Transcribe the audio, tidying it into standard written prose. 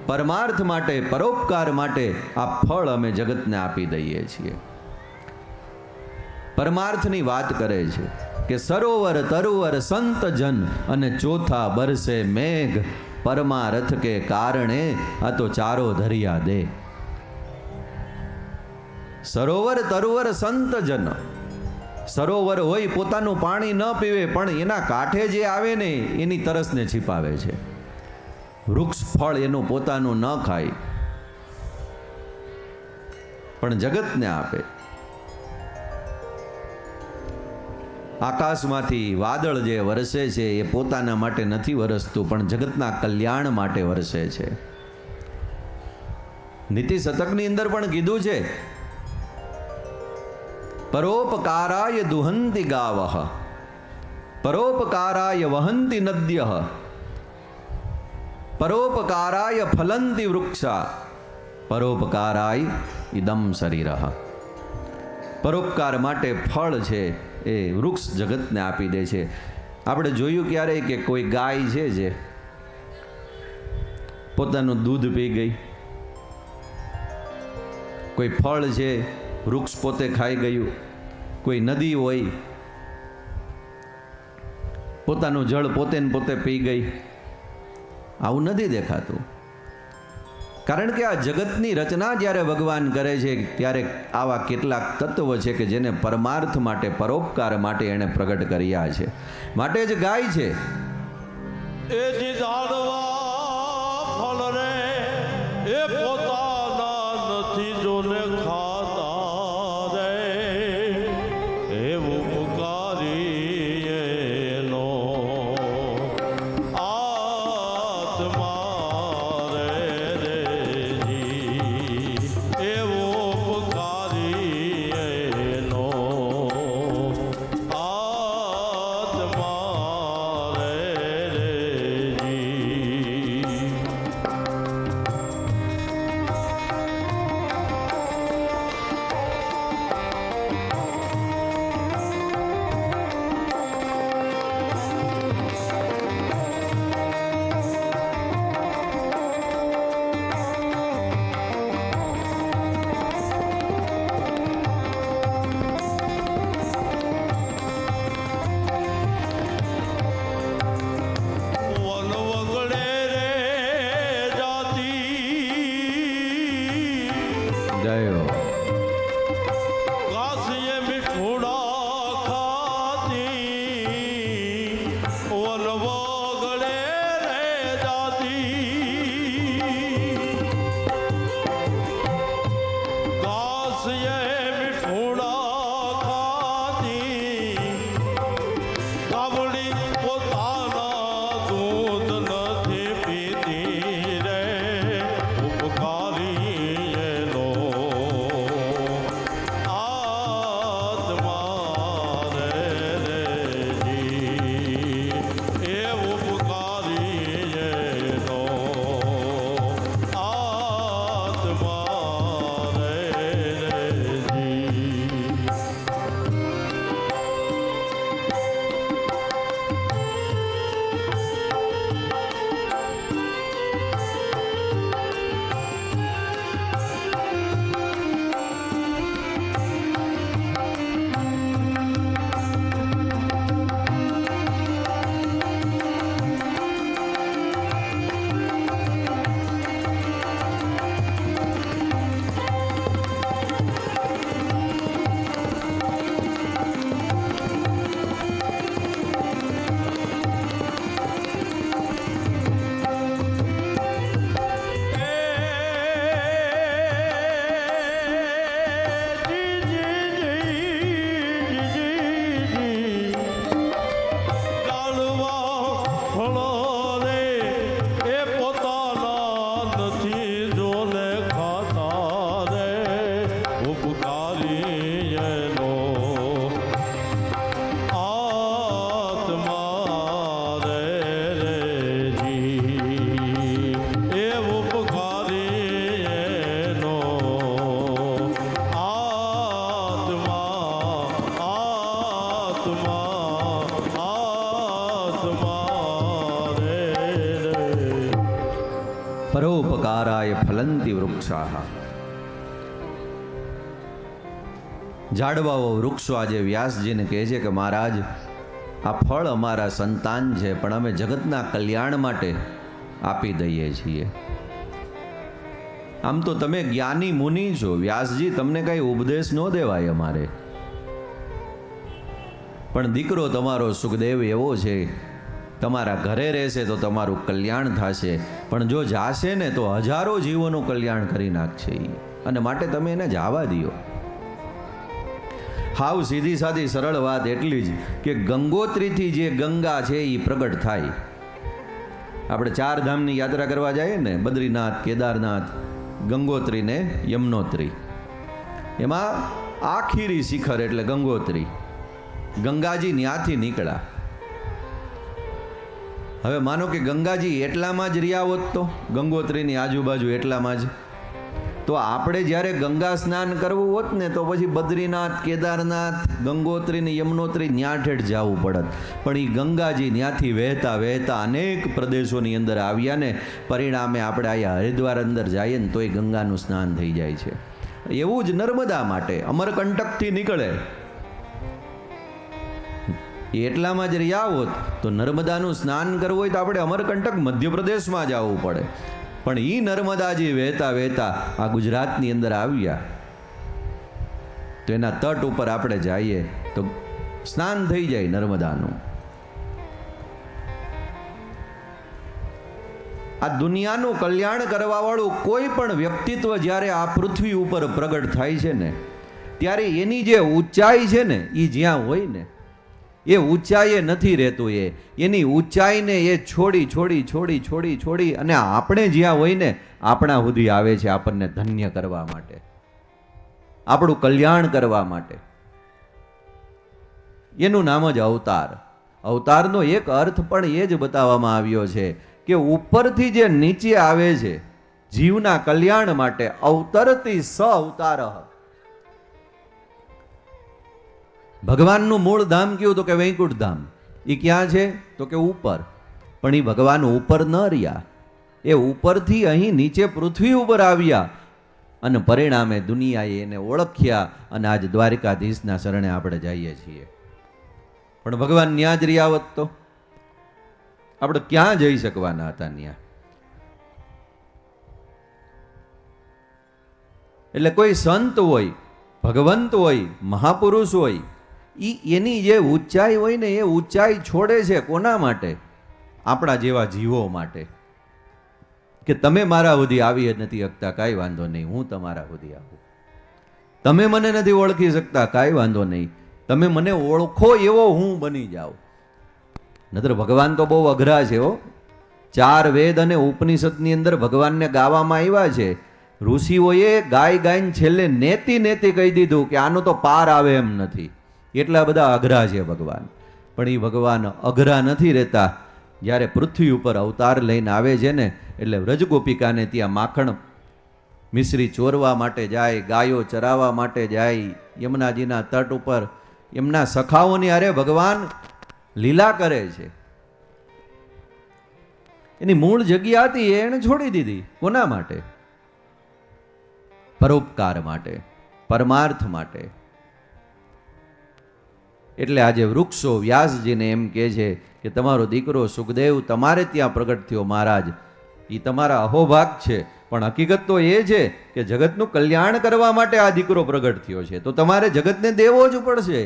પરમાર્થ માટે, પરોપકાર માટે આ ફળ અમે જગતને આપી દઈએ છીએ. પરમાર્થની વાત કરે છે કે સરોવર તરુવર સંત જન અને ચોથા બરસે મેઘ, પરમારથ કે કારણે આ તો ચારો ધરિયા દે. સરોવર તરુવર સંત જન, સરોવર હોય પોતાનું પાણી ન પીવે પણ એના કાંઠે જે આવે ને એની તરસને છીપાવે છે. વૃક્ષ ફળ એનું પોતાનું ન ખાય પણ જગતને આપે. આકાશમાંથી વાદળ જે વરસે છે એ પોતાના માટે નથી વરસતું પણ જગતના કલ્યાણ માટે વરસે છે. નીતિ શતકની અંદર પણ કીધું છે, પરોપકારાય દુહંતિ ગાવઃ, પરોપકારાય વહંતિ નદ્યઃ, પરોપકારાય ફલંતિ વૃક્ષા, પરોપકારાય ઇદમ શરીરઃ. પરોપકાર માટે ફળ છે એ વૃક્ષ જગતને આપી દે છે. આપણે જોયું ક્યારે કે કોઈ ગાય છે જે પોતાનું દૂધ પી ગઈ, કોઈ ફળ છે વૃક્ષ પોતે ખાઈ ગયું, કોઈ નદી હોય પોતાનું જળ પોતે ને પોતે પી ગઈ. આવું નથી દેખાતું. કારણ કે આ જગતની રચના જ્યારે ભગવાન કરે છે ત્યારે આવા કેટલાક તત્વ છે કે જેને પરમાર્થ માટે, પરોપકાર માટે એણે પ્રગટ કર્યા છે. માટે જ ગાય છે. એ જે ઝાડવા ફળ રે એ પોતાના નથી જોને ખાતા રે, એવું પુકારી એનો આત્મા પરોપકારાય ફલંતિ વૃક્ષાઃ. ઝાડવાઓ વૃક્ષો આજે વ્યાસજીને કહે છે કે મહારાજ, આ ફળ અમારા સંતાન છે, પણ અમે જગતના કલ્યાણ માટે આપી દઈએ છીએ. આમ તો તમે જ્ઞાની મુનિ છો વ્યાસજી, તમને કઈ ઉપદેશ ન દેવાય અમારે, પણ દીકરો તમારો સુખદેવ એવો છે, તમારા ઘરે રહેશે તો તમારું કલ્યાણ થશે, પણ જો જાશે ને તો હજારો જીવોનું કલ્યાણ કરી નાખશે ઈ. અને માટે તમે એને જવા દો. હાવ સીધી સાદી સરળ વાત એટલી જ કે ગંગોત્રીથી જે ગંગા છે એ પ્રગટ થાય. આપણે 4 ધામની યાત્રા કરવા જઈએ ને, બદ્રીનાથ, કેદારનાથ, ગંગોત્રી ને યમનોત્રી, એમાં આખીરી શિખર એટલે ગંગોત્રી, ગંગાજી ન્યાથી નીકળ્યા. હવે માનો કે ગંગાજી એટલામાં જ રહ્યા હોત તો ગંગોત્રીની આજુબાજુ એટલામાં જ, તો આપણે જ્યારે ગંગા સ્નાન કરવું હોત ને તો પછી બદ્રીનાથ, કેદારનાથ, ગંગોત્રી ને યમનોત્રી ન્યા ઠેઠ જવું પડત. પણ એ ગંગાજી ન્યાથી વહેતા વહેતા અનેક પ્રદેશોની અંદર આવ્યા ને પરિણામે આપણે અહીંયા હરિદ્વાર અંદર જઈએ ને તો એ ગંગાનું સ્નાન થઈ જાય છે. એવું જ નર્મદા માટે અમરકંટકથી નીકળે, એટલામાં જ રહ્યા હોત તો નર્મદાનું સ્નાન કરવું હોય તો આપણે અમરકંટક મધ્યપ્રદેશમાં જવું પડે. પણ એ નર્મદાજી વહેતા વહેતા આ ગુજરાતની અંદર આવ્યા તો એના તટ ઉપર આપણે જઈએ તો સ્નાન થઈ જાય નર્મદાનું. આ દુનિયાનું કલ્યાણ કરવા વાળું કોઈ પણ વ્યક્તિત્વ જ્યારે આ પૃથ્વી ઉપર પ્રગટ થાય છે ને ત્યારે એની જે ઊંચાઈ છે ને એ જ્યાં હોય ને એ ઊંચાઈએ નથી રહેતું, એની ઊંચાઈને એ છોડી છોડી છોડી છોડી છોડી અને આપણે જ્યાં હોય ને આપણા સુધી આવે છે, આપણને ધન્ય કરવા માટે, આપણું કલ્યાણ કરવા માટે. એનું નામ જ અવતાર. અવતારનો એક અર્થ પણ એ જ બતાવવામાં આવ્યો છે કે ઉપરથી જે નીચે આવે છે જીવના કલ્યાણ માટે, અવતરતી સ અવતાર. ભગવાનનું મૂળ ધામ કયું તો કે વૈકુંઠ ધામ. એ ક્યાં છે તો કે ઉપર, પણ એ ભગવાન ઉપર ન રહ્યા, એ ઉપરથી અહીં નીચે પૃથ્વી ઉપર આવ્યા અને પરિણામે દુનિયાએ એને ઓળખ્યા અને આજ દ્વારિકાધીશના શરણે આપણે જઈએ છીએ. પણ ભગવાન ન્યા જ રહ્યા હોત તો આપણે ક્યાં જઈ શકવાના હતા ન્યા. એટલે કોઈ સંત હોય, ભગવંત હોય, મહાપુરુષ હોય, એની જે ઊંચાઈ હોય ને એ ઊંચાઈ છોડે છે કોના માટે? આપણા જેવા જીવો માટે. કે તમે મારા સુધી આવી નથી શકતા, કાંઈ વાંધો નહીં, હું તમારા સુધી આવું. તમે મને નથી ઓળખી શકતા, કાંઈ વાંધો નહીં, તમે મને ઓળખો એવો હું બની જાઉં. નતર ભગવાન તો બહુ અઘરા છે હો. 4 વેદ અને ઉપનિષદની અંદર ભગવાનને ગાવામાં આવ્યા છે. ઋષિઓએ ગાય ગાઈને છેલ્લે નેતિ નેતિ કહી દીધું કે આનો તો પાર આવે એમ નથી. એટલા બધા અઘરા છે ભગવાન. પણ એ ભગવાન અઘરા નથી રહેતા. જ્યારે પૃથ્વી ઉપર અવતાર લઈને આવે છે ને એટલે વ્રજગોપિકાને ત્યાં માખણ મિશ્રી ચોરવા માટે જાય, ગાયો ચરાવવા માટે જાય, યમુનાજીના તટ ઉપર એમના સખાઓની હારે ભગવાન લીલા કરે છે. એની મૂળ જગ્યા હતી એને છોડી દીધી. કોના માટે? પરોપકાર માટે, પરમાર્થ માટે. એટલે આજે વૃક્ષો વ્યાસજીને એમ કહે છે કે તમારો દીકરો સુખદેવ તમારે ત્યાં પ્રગટ થયો મહારાજ, એ તમારા અહોભાગ છે, પણ હકીકત તો એ છે કે જગતનું કલ્યાણ કરવા માટે આ દીકરો પ્રગટ થયો છે, તો તમારે જગતને દેવો જ પડશે.